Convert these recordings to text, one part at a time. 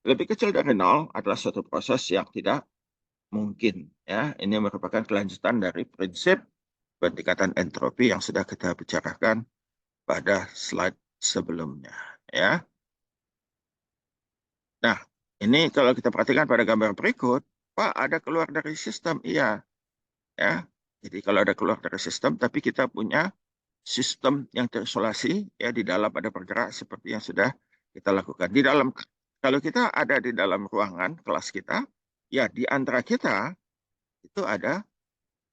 lebih kecil dari nol adalah suatu proses yang tidak mungkin. Ya, ini merupakan kelanjutan dari prinsip peningkatan entropi yang sudah kita bicarakan pada slide sebelumnya. Ya, nah ini kalau kita perhatikan pada gambar berikut, Pak ada keluar dari sistem, iya. Ya, jadi kalau ada keluar dari sistem, tapi kita punya sistem yang terisolasi, ya di dalam ada bergerak seperti yang sudah kita lakukan. Di dalam, kalau kita ada di dalam ruangan kelas kita, ya di antara kita itu ada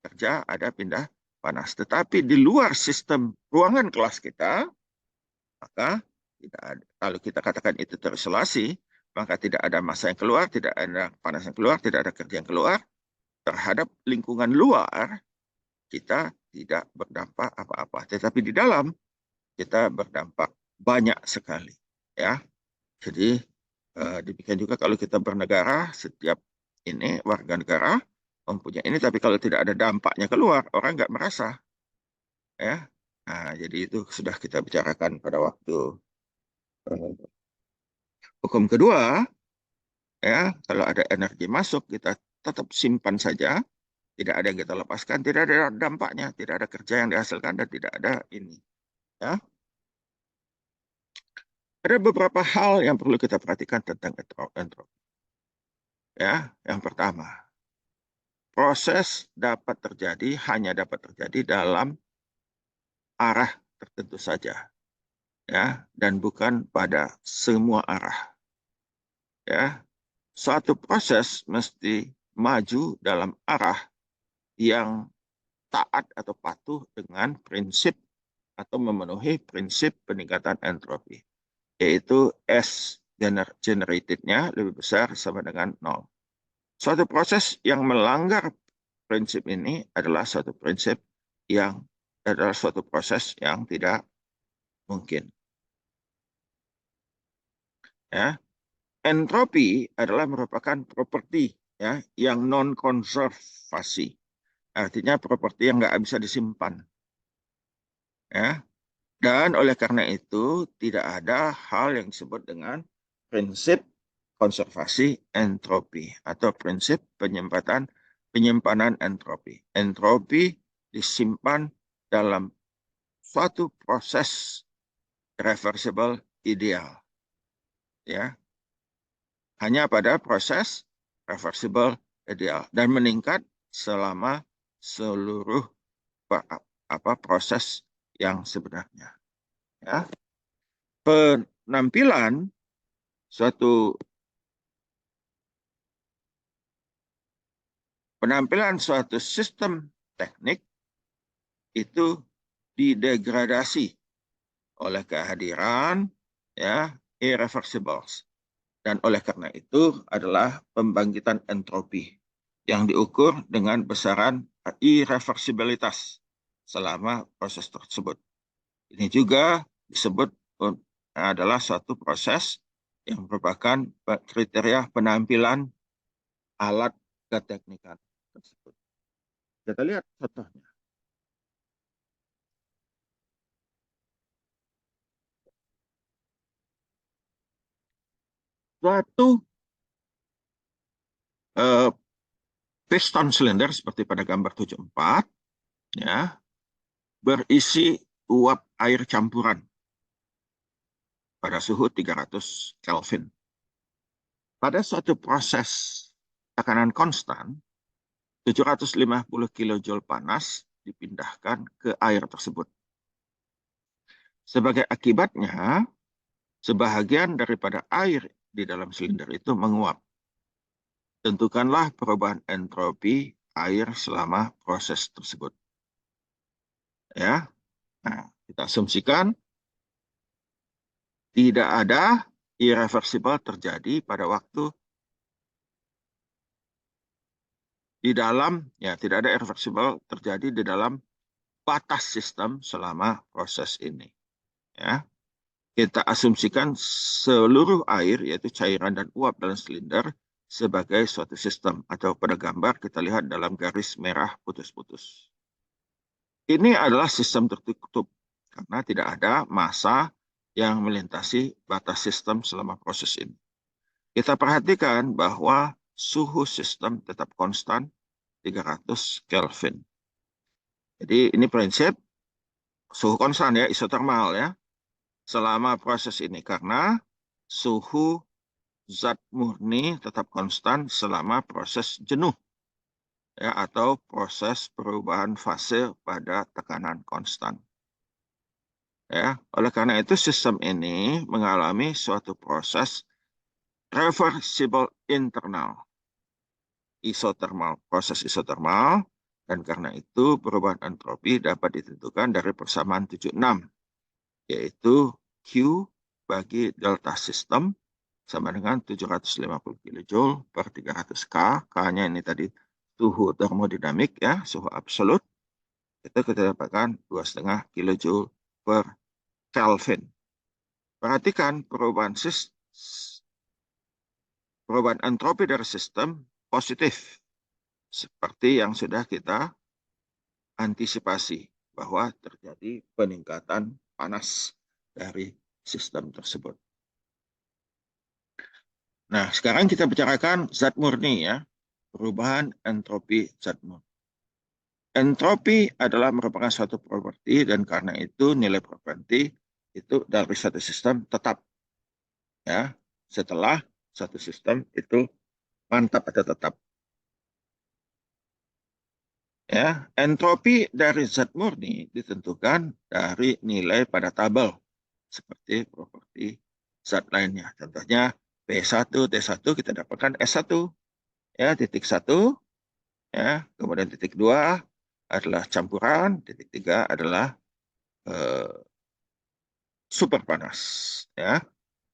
kerja, ada pindah panas. Tetapi di luar sistem ruangan kelas kita, maka tidak ada. Kalau kita katakan itu terisolasi, maka tidak ada massa yang keluar, tidak ada panas yang keluar, tidak ada kerja yang keluar. Terhadap lingkungan luar, kita tidak berdampak apa-apa. Tetapi di dalam, kita berdampak banyak sekali. Ya, jadi demikian juga kalau kita bernegara, setiap ini warga negara mempunyai ini, tapi kalau tidak ada dampaknya keluar, orang nggak merasa. Ya, nah, jadi itu sudah kita bicarakan pada waktu hukum kedua. Ya, kalau ada energi masuk, kita tetap simpan saja. Tidak ada yang kita lepaskan, tidak ada dampaknya, tidak ada kerja yang dihasilkan, dan tidak ada ini. Ya, ada beberapa hal yang perlu kita perhatikan tentang entropi. Ya, yang pertama, proses dapat terjadi hanya dapat terjadi dalam arah tertentu saja, ya, dan bukan pada semua arah. Ya, suatu proses mesti maju dalam arah yang taat atau patuh dengan prinsip atau memenuhi prinsip peningkatan entropi, yaitu S generated-nya lebih besar sama dengan 0. Suatu proses yang melanggar prinsip ini adalah suatu prinsip yang adalah suatu proses yang tidak mungkin. Ya, entropi adalah merupakan properti ya yang non konservasi, artinya properti yang nggak bisa disimpan. Ya, dan oleh karena itu tidak ada hal yang disebut dengan prinsip konservasi entropi atau prinsip penyimpanan entropi. Entropi disimpan dalam suatu proses reversible ideal, ya, hanya pada proses reversible ideal dan meningkat selama seluruh proses yang sebenarnya. Ya, penampilan suatu sistem teknik itu didegradasi oleh kehadiran ya irreversibles, dan oleh karena itu adalah pembangkitan entropi yang diukur dengan besaran irreversibilitas selama proses tersebut. Ini juga disebut adalah suatu proses yang merupakan kriteria penampilan alat keteknikan tersebut. Kita lihat contohnya. Suatu piston silinder seperti pada gambar 74 ya, berisi uap air campuran pada suhu 300 Kelvin. Pada suatu proses tekanan konstan, 750 kJ panas dipindahkan ke air tersebut. Sebagai akibatnya, sebahagian daripada air di dalam silinder itu menguap. Tentukanlah perubahan entropi air selama proses tersebut. Ya, nah, kita asumsikan tidak ada irreversible terjadi pada waktu di dalam, ya tidak ada irreversible terjadi di dalam batas sistem selama proses ini. Ya, kita asumsikan seluruh air, yaitu cairan dan uap dalam silinder, sebagai suatu sistem, atau pada gambar kita lihat dalam garis merah putus-putus. Ini adalah sistem tertutup karena tidak ada massa yang melintasi batas sistem selama proses ini. Kita perhatikan bahwa suhu sistem tetap konstan 300 Kelvin. Jadi ini prinsip suhu konstan ya, isotermal ya, selama proses ini karena suhu zat murni tetap konstan selama proses jenuh ya, atau proses perubahan fase pada tekanan konstan. Ya, oleh karena itu sistem ini mengalami suatu proses reversible internal, isotermal, proses isotermal, dan karena itu perubahan entropi dapat ditentukan dari persamaan 76, yaitu Q bagi delta sistem sama dengan 750 kJ per 300 K. K-nya ini tadi suhu termodinamik ya, suhu absolut. Itu kita dapatkan 2,5 kJ per Kelvin. Perhatikan perubahan entropi dari sistem positif. Seperti yang sudah kita antisipasi bahwa terjadi peningkatan panas dari sistem tersebut. Nah, sekarang kita bicarakan zat murni ya, perubahan entropi zat murni. Entropi adalah merupakan suatu properti dan karena itu nilai properti itu dari satu sistem tetap ya, setelah satu sistem itu mantap atau tetap. Ya, entropi dari zat murni ditentukan dari nilai pada tabel seperti properti zat lainnya. Contohnya P1, T1 kita dapatkan S1 ya, titik 1 ya, kemudian titik 2 adalah campuran, titik 3 adalah super panas ya,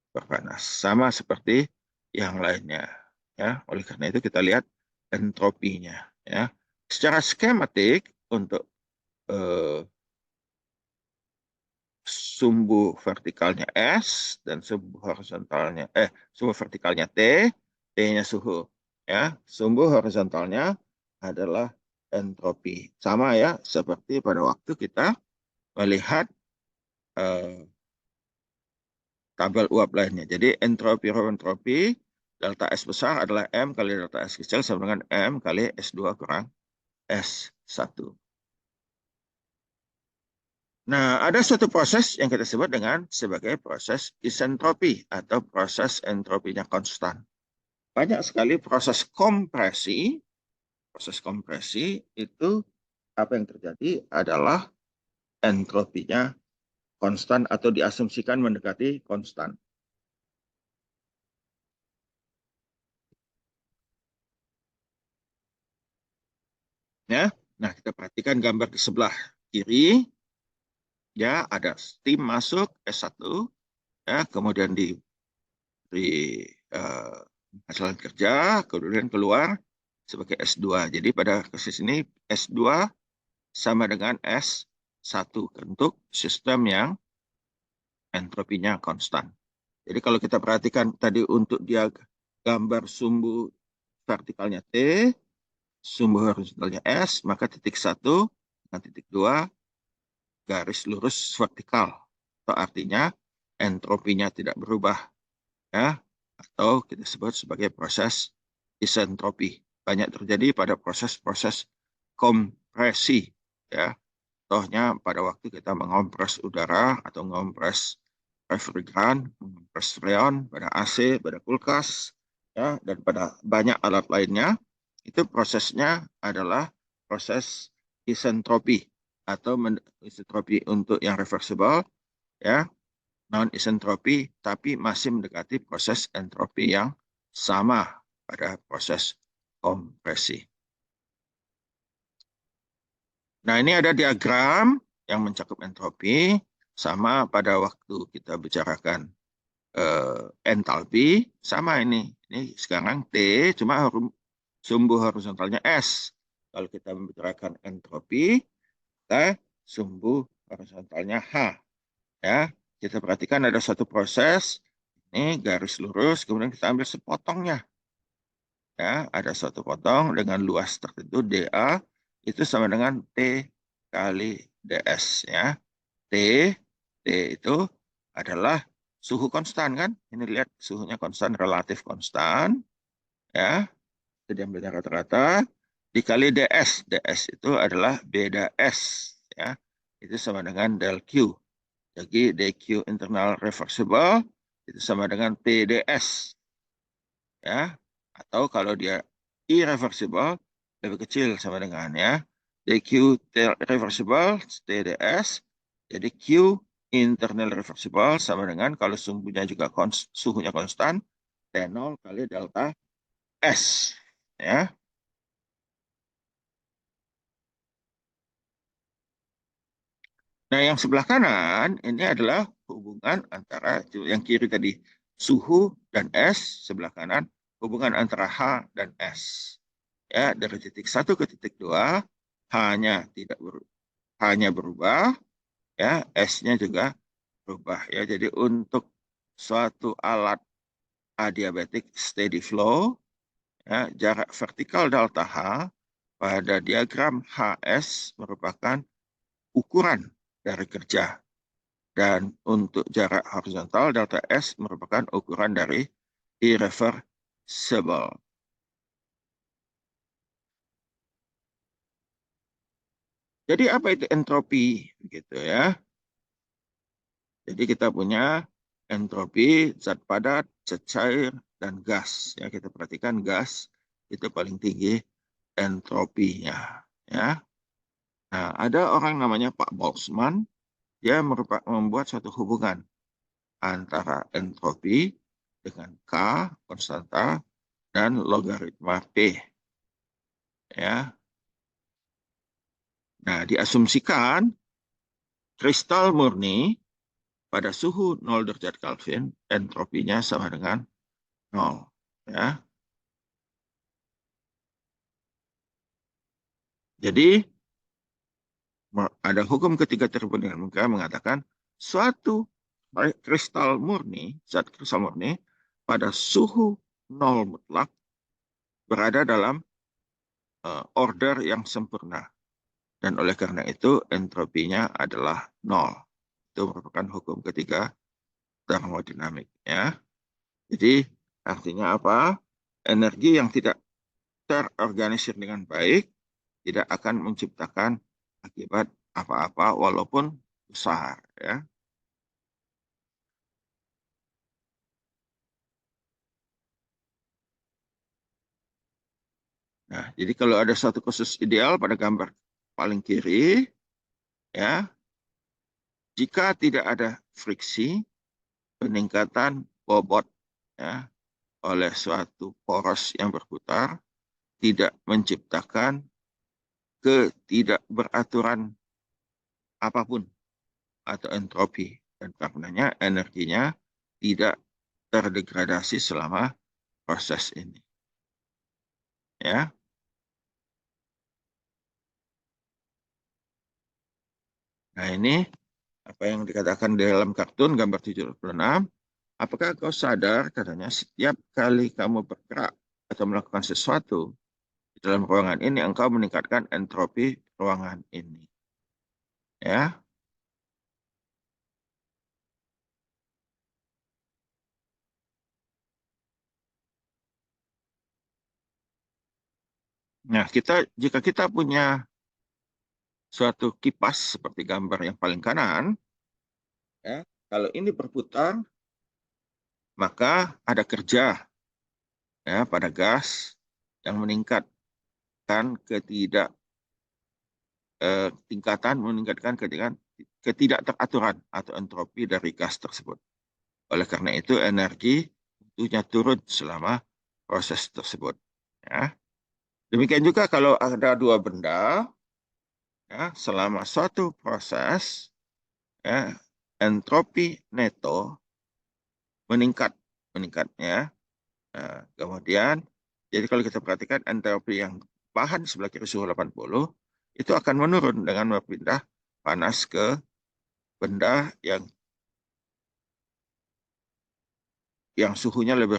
super panas sama seperti yang lainnya ya. Oleh karena itu kita lihat entropinya ya. Secara skematik untuk sumbu vertikalnya S dan sumbu horizontalnya sumbu vertikalnya T, T-nya suhu ya. Sumbu horizontalnya adalah entropi. Sama ya seperti pada waktu kita melihat tabel uap lainnya. Jadi entropi entropi delta S besar adalah M kali delta S kecil sama dengan M kali S2 kurang S1. Nah, ada suatu proses yang kita sebut dengan sebagai proses isentropi atau proses entropinya konstan. Banyak sekali proses kompresi. Proses kompresi itu apa yang terjadi adalah entropinya konstan atau diasumsikan mendekati konstan. Ya, nah kita perhatikan gambar di sebelah kiri. Ya, ada steam masuk S1, ya, kemudian di hasil kerja, kemudian keluar sebagai S2. Jadi pada kasus ini S2 sama dengan S1 untuk sistem yang entropinya konstan. Jadi kalau kita perhatikan tadi untuk dia gambar sumbu vertikalnya T, sumbu horizontalnya S, maka titik 1 dan titik 2 garis lurus vertikal. Atau artinya entropinya tidak berubah. Ya, atau kita sebut sebagai proses isentropi. Banyak terjadi pada proses-proses kompresi. Ya, contohnya pada waktu kita mengompres udara atau mengompres refrigeran, mengompres freon, pada AC, pada kulkas, ya, dan pada banyak alat lainnya, itu prosesnya adalah proses isentropi atau isentropi untuk yang reversible, ya, non isentropi, tapi masih mendekati proses entropi yang sama pada proses kompresi. Nah, ini ada diagram yang mencakup entropi sama pada waktu kita bicarakan entalpi, sama ini. Ini sekarang T, cuma sumbu horizontalnya S. Kalau kita membicarakan entropi, kita sumbu horizontalnya H. Ya, kita perhatikan ada satu proses, ini garis lurus, kemudian kita ambil sepotongnya. Ya, ada satu potong dengan luas tertentu dA itu sama dengan T kali ds ya. T itu adalah suhu konstan kan? Ini lihat suhunya konstan, relatif konstan, ya. Itu diambilnya rata-rata dikali ds. Ds itu adalah beda S, ya. Itu sama dengan del Q. Jadi dq internal reversible itu sama dengan PDS, ya. Atau kalau dia irreversible lebih kecil sama dengan, ya, dq reversible TDS. Jadi Q internal reversible sama dengan kalau suhunya konstan T0 kali delta S, ya. Nah, yang sebelah kanan ini adalah hubungan antara yang kiri tadi suhu dan S, sebelah kanan hubungan antara H dan S. Ya, dari titik 1 ke titik 2 hanya berubah, ya, S-nya juga berubah, ya. Jadi untuk suatu alat adiabatik steady flow, ya, jarak vertikal delta H pada diagram HS merupakan ukuran dari kerja. Dan untuk jarak horizontal, delta S merupakan ukuran dari irreversible. Jadi apa itu entropi? Begitu, ya. Jadi kita punya entropi zat padat, zat cair, dan gas. Ya, kita perhatikan gas itu paling tinggi entropinya. Ya. Nah, ada orang namanya Pak Boltzmann, dia membuat suatu hubungan antara entropi dengan K, konstanta, dan logaritma P. Ya. Nah, diasumsikan kristal murni pada suhu 0 derajat Kelvin, entropinya sama dengan 0. Ya. Jadi, ada hukum ketiga termodinamika mengatakan suatu kristal murni, zat kristal murni, pada suhu 0 mutlak berada dalam order yang sempurna. Dan oleh karena itu, entropinya adalah 0. Itu merupakan hukum ketiga termodinamik, ya. Jadi artinya apa? Energi yang tidak terorganisir dengan baik tidak akan menciptakan akibat apa-apa walaupun besar, ya. Nah, jadi kalau ada satu kasus ideal pada gambar paling kiri, ya, jika tidak ada friksi, peningkatan bobot, ya, oleh suatu poros yang berputar tidak menciptakan ketidakberaturan apapun atau entropi, dan karenanya energinya tidak terdegradasi selama proses ini, ya. Nah, ini apa yang dikatakan di dalam kartun gambar 76. Apakah kau sadar, katanya, setiap kali kamu bergerak atau melakukan sesuatu di dalam ruangan ini, engkau meningkatkan entropi ruangan ini, ya. Nah, jika kita punya suatu kipas seperti gambar yang paling kanan, ya, kalau ini berputar, maka ada kerja, ya, pada gas yang meningkatkan ketidakteraturan atau entropi dari gas tersebut. Oleh karena itu, energi tentunya turun selama proses tersebut, ya. Demikian juga kalau ada dua benda, ya, selama suatu proses, ya, entropi neto meningkatnya. Nah, kemudian, jadi kalau kita perhatikan entropi yang bahan sebelah kiri suhu 80 itu akan menurun dengan berpindah panas ke benda yang suhunya lebih rendah.